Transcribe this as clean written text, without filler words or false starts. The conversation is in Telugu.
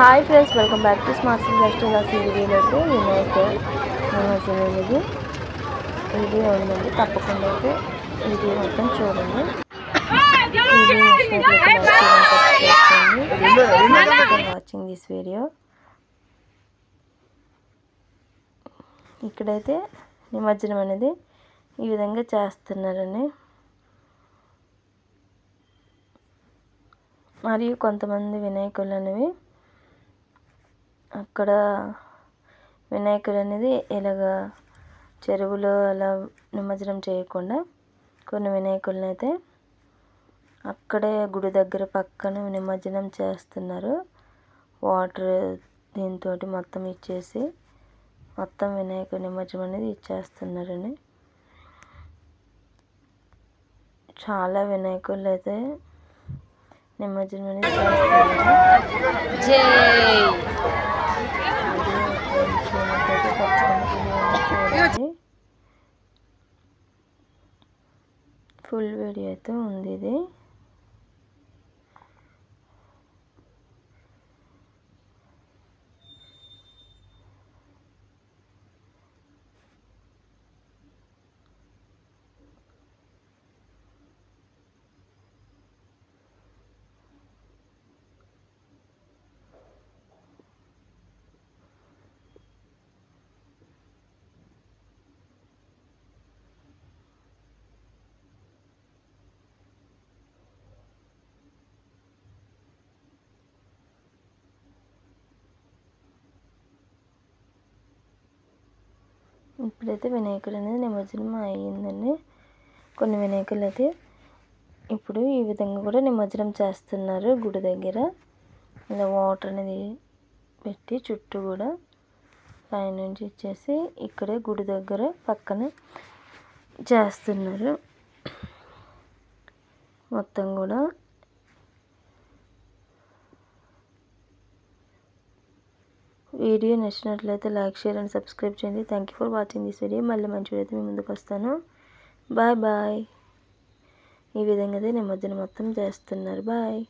Hi friends, welcome back to smart city restaurant. ఈ వీడియోలో అయితే వినాయక నిమజ్జనం అనేది వీడియో ఉందండి. తప్పకుండా అయితే వీడియో మొత్తం చూడండి. Watching this video. ఇక్కడైతే నిమజ్జనం అనేది ఈ విధంగా చేస్తున్నారండి. మరియు కొంతమంది వినాయకులు అనేవి అక్కడ వినాయకుడు అనేది ఇలాగా చెరువులో అలా నిమజ్జనం చేయకుండా కొన్ని వినాయకులను అయితే అక్కడే గుడి దగ్గర పక్కన నిమజ్జనం చేస్తున్నారు. వాటర్ దీంతో మొత్తం ఇచ్చేసి మొత్తం వినాయకుడి నిమజ్జనం అనేది ఇచ్చేస్తున్నారండి. చాలా వినాయకులు అయితే నిమజ్జనం అనేది చేస్తున్నారు. ఫుల్ వీడియో అయితే ఉంది ఇది. ఇప్పుడైతే వినాయకుడు అనేది నిమజ్జనం అయ్యిందండి. కొన్ని వినాయకులు అయితే ఇప్పుడు ఈ విధంగా కూడా నిమజ్జనం చేస్తున్నారు. గుడి దగ్గర ఇలా వాటర్ అనేది పెట్టి చుట్టూ కూడా పైనుంచి ఇచ్చేసి ఇక్కడే గుడి దగ్గర పక్కన చేస్తున్నారు. మొత్తం కూడా వీడియో నచ్చినట్లయితే లైక్, షేర్ అండ్ సబ్స్క్రైబ్ చేయండి. Thank you for watching this video. మళ్ళీ మంచి వీడియో అయితే మీ ముందుకు వస్తాను. Bye bye. ఈ విధంగా అయితే నిమజ్జనం మొత్తం చేస్తున్నారు. బాయ్.